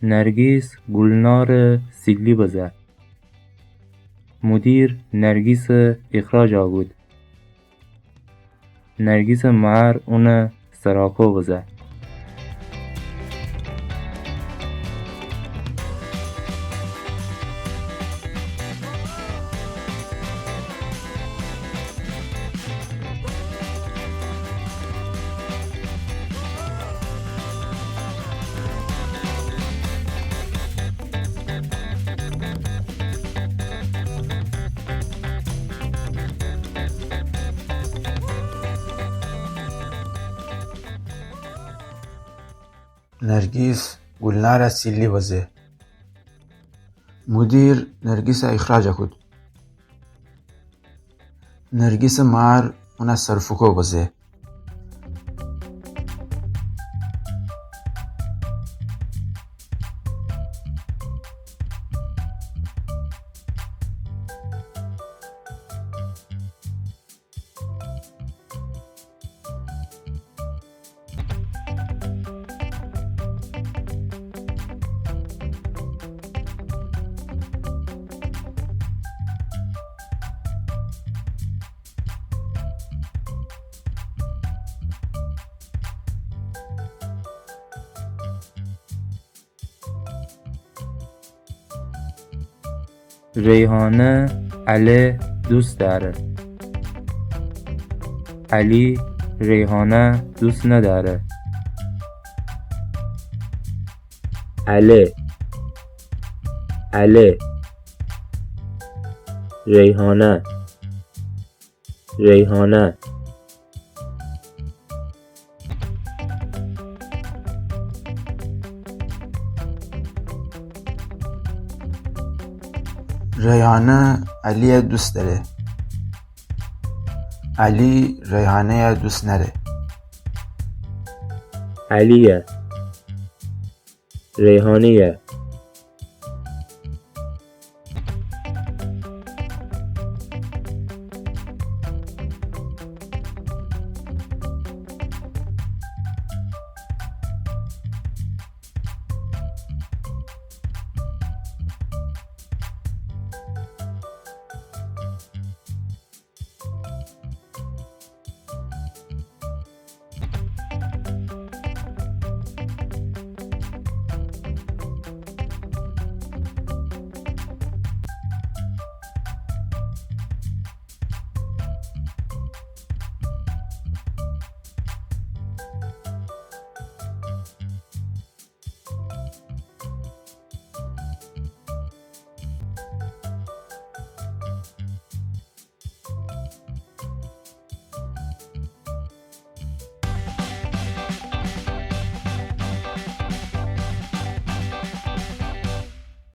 نرگیس گلنار سیلی بزه. مدیر نرگیس اخراجاگود. نرگیس مهر اونه سراکؤ بزه. نرگیس گلناره سیلی بزه. مدیر نرگیس ایخراجاگود. نرگیس مهر اونه سرکوفت بزه. ریحانه علی دوست داره. علی ریحانه دوست نداره. علی ریحانه ریحانه علی دوست داره. علی ریحانه دوست نداره. علی ریحانه